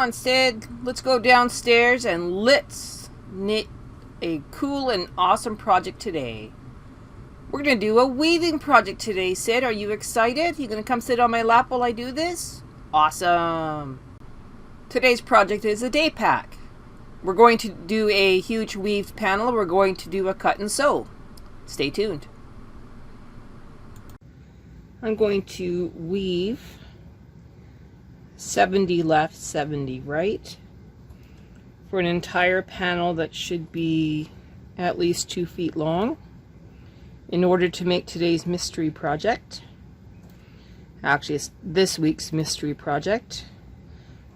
on, Sid. Let's go downstairs and let's knit a cool and awesome project today. We're going to do a weaving project today, Sid. Are you excited? You going to come sit on my lap while I do this? Awesome. Today's project is a day pack. We're going to do a huge weaved panel. We're going to do a cut and sew. Stay tuned. I'm going to weave 70 left, 70 right for an entire panel that should be at least 2 feet long in order to make today's mystery project. Actually, it's this week's mystery project.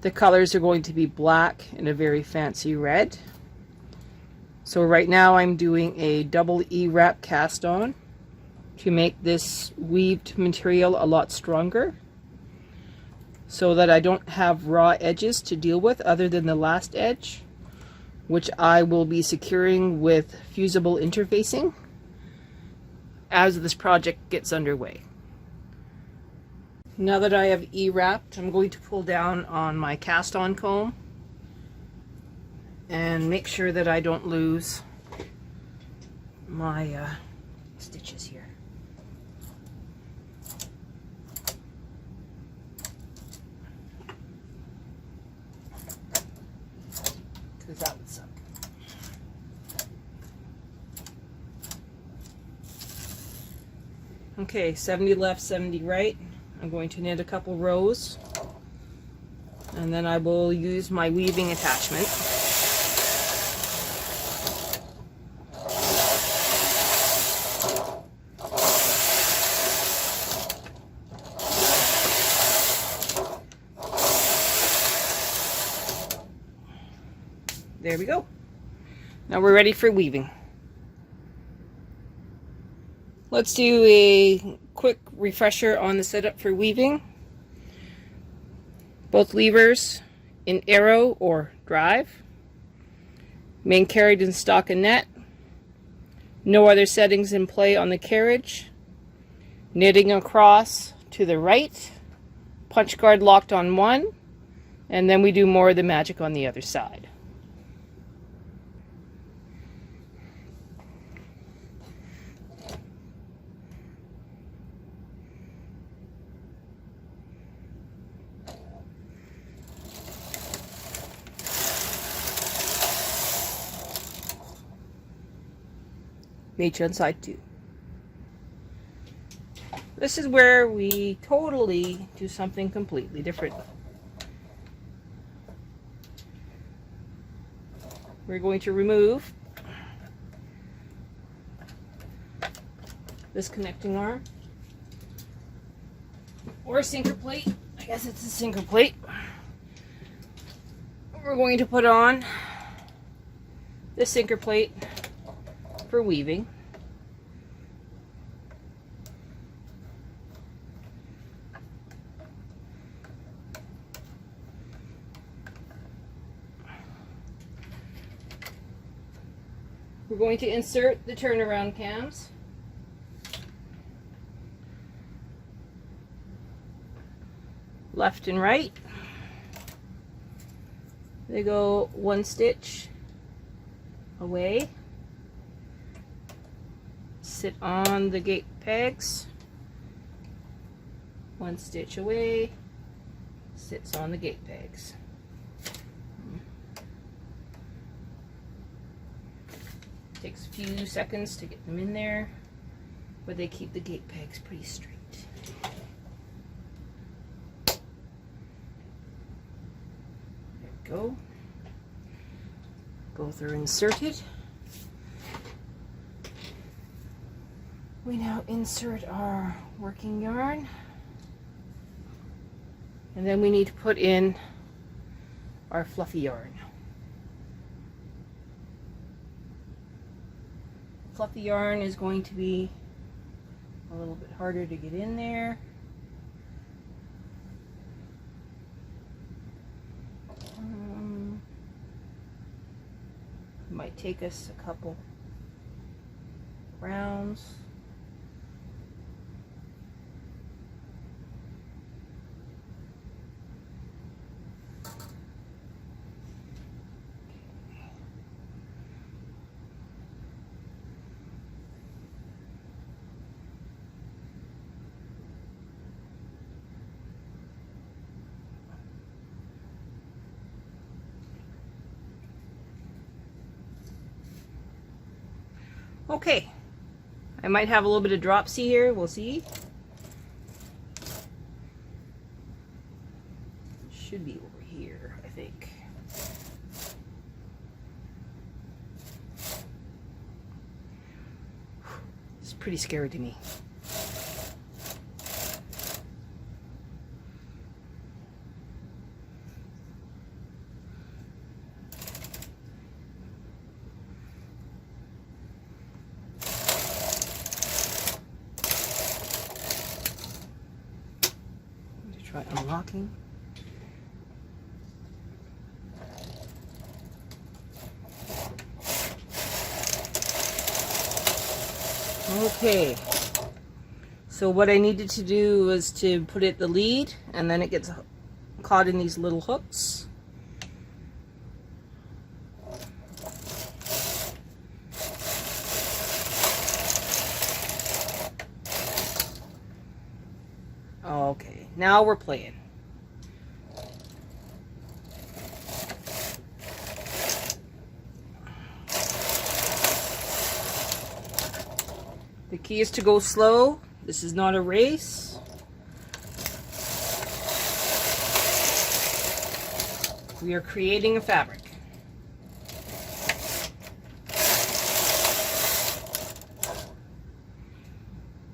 The colors are going to be black and a very fancy red. So right now I'm doing a double E wrap cast on to make this weaved material a lot stronger, so that I don't have raw edges to deal with other than the last edge, which I will be securing with fusible interfacing as this project gets underway. Now that I have E-wrapped, I'm going to pull down on my cast on comb and make sure that I don't lose my stitches here. Because that would suck. Okay, 70 left, 70 right. I'm going to knit a couple rows, and then I will use my weaving attachment. There we go. Now we're ready for weaving. Let's do a quick refresher on the setup for weaving. Both levers in arrow or drive. Main carried in stockinette. No other settings in play on the carriage. Knitting across to the right. Punch guard locked on one. And then we do more of the magic on the other side. Meet you on side 2. This is where we totally do something completely different. We're going to remove this connecting arm or sinker plate. I guess it's a sinker plate. We're going to put on this sinker plate for weaving. We're going to insert the turnaround cams. Left and right. They go 1 stitch away. Sit on the gate pegs. 1 stitch away. Sits on the gate pegs. Takes a few seconds to get them in there, but they keep the gate pegs pretty straight. There we go. Both are inserted. We now insert our working yarn, and then we need to put in our fluffy yarn. Fluffy yarn is going to be a little bit harder to get in there. Might take us a couple rounds. Okay, I might have a little bit of dropsy here, we'll see. Should be over here, I think. It's pretty scary to me. Try unlocking. Okay, so what I needed to do was to put it the lead, and then it gets caught in these little hooks. Okay, now we're playing. The key is to go slow. This is not a race. We are creating a fabric.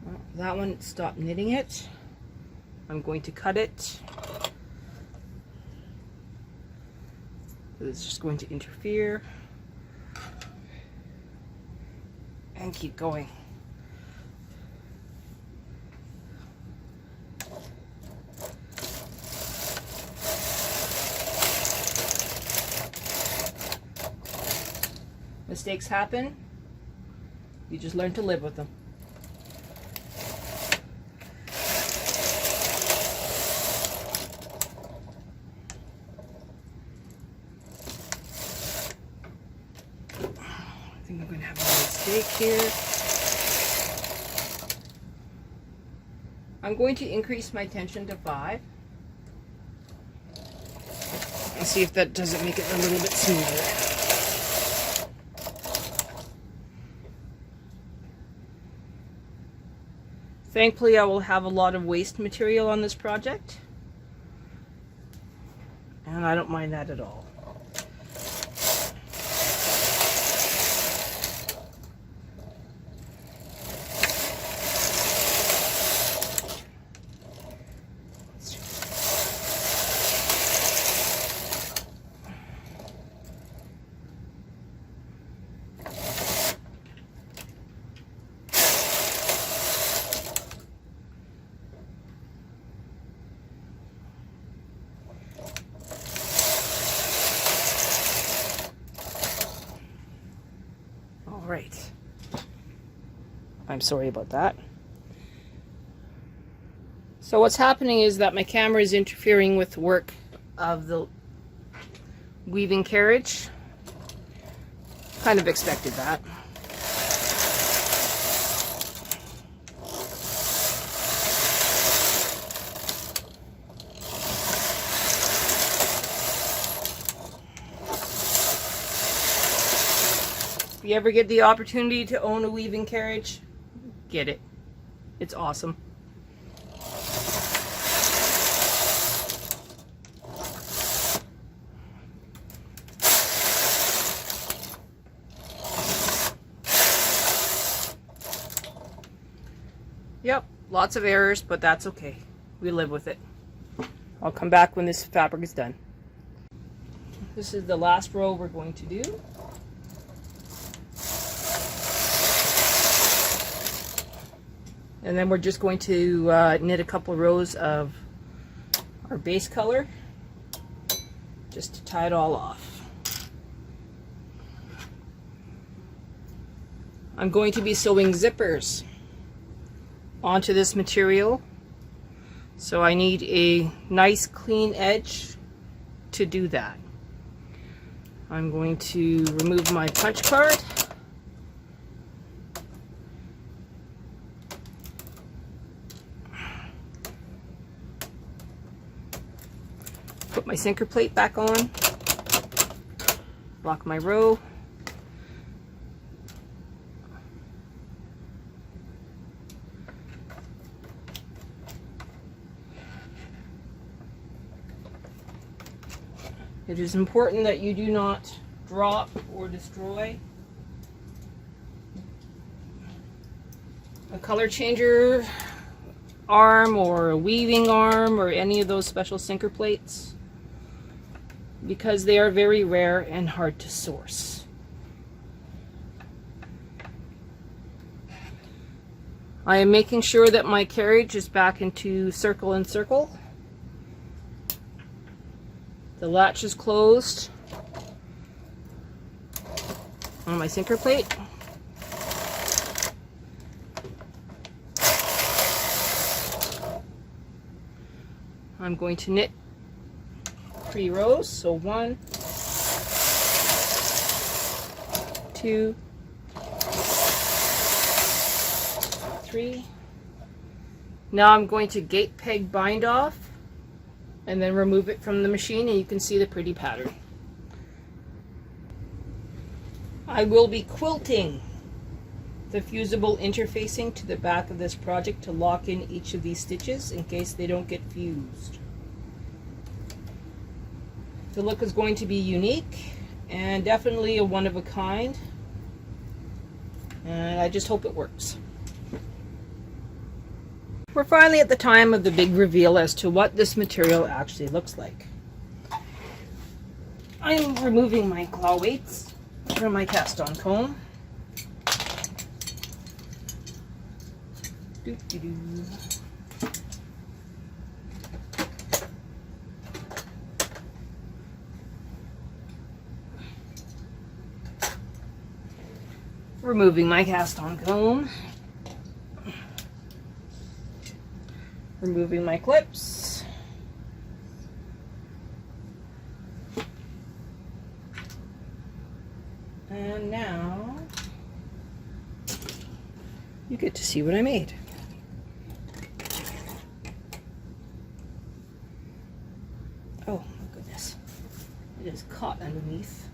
Well, that one stopped knitting it. I'm going to cut it. It's just going to interfere. And keep going. Mistakes happen. You just learn to live with them. I think I'm going to have a mistake here. I'm going to increase my tension to 5. And see if that doesn't make it a little bit smoother. Thankfully, I will have a lot of waste material on this project, and I don't mind that at all. Right. I'm sorry about that. So what's happening is that my camera is interfering with the work of the weaving carriage. Kind of expected that. If you ever get the opportunity to own a weaving carriage, get it. It's awesome. Yep, lots of errors, but that's okay. We live with it. I'll come back when this fabric is done. This is the last row we're going to do. And then we're just going to knit a couple rows of our base color just to tie it all off. I'm going to be sewing zippers onto this material, so I need a nice clean edge to do that. I'm going to remove my punch card. Put my sinker plate back on, lock my row, It is important that you do not drop or destroy a color changer arm or a weaving arm or any of those special sinker plates, because they are very rare and hard to source. I am making sure that my carriage is back into circle and circle. The latch is closed on my sinker plate. I'm going to knit 3 rows, so 1, 2, 3. Now I'm going to gate peg bind off and then remove it from the machine, and you can see the pretty pattern. I will be quilting the fusible interfacing to the back of this project to lock in each of these stitches in case they don't get fused. The look is going to be unique and definitely a one of a kind, and I just hope it works. We're finally at the time of the big reveal as to what this material actually looks like. I'm removing my claw weights from my cast on comb. Removing my cast on comb. Removing my clips. And now you get to see what I made. Oh my goodness, it is caught underneath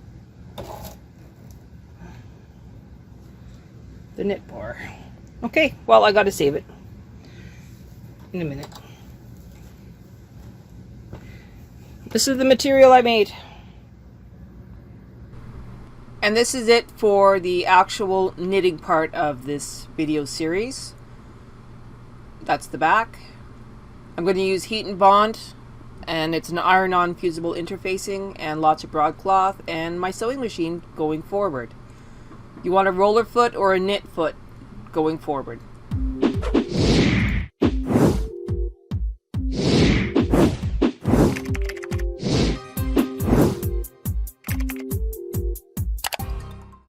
the knit bar. Okay, well, I gotta save it in a minute. This is the material I made. And this is it for the actual knitting part of this video series. That's the back. I'm going to use heat and bond, and it's an iron-on fusible interfacing and lots of broadcloth and my sewing machine going forward. You want a roller foot or a knit foot going forward.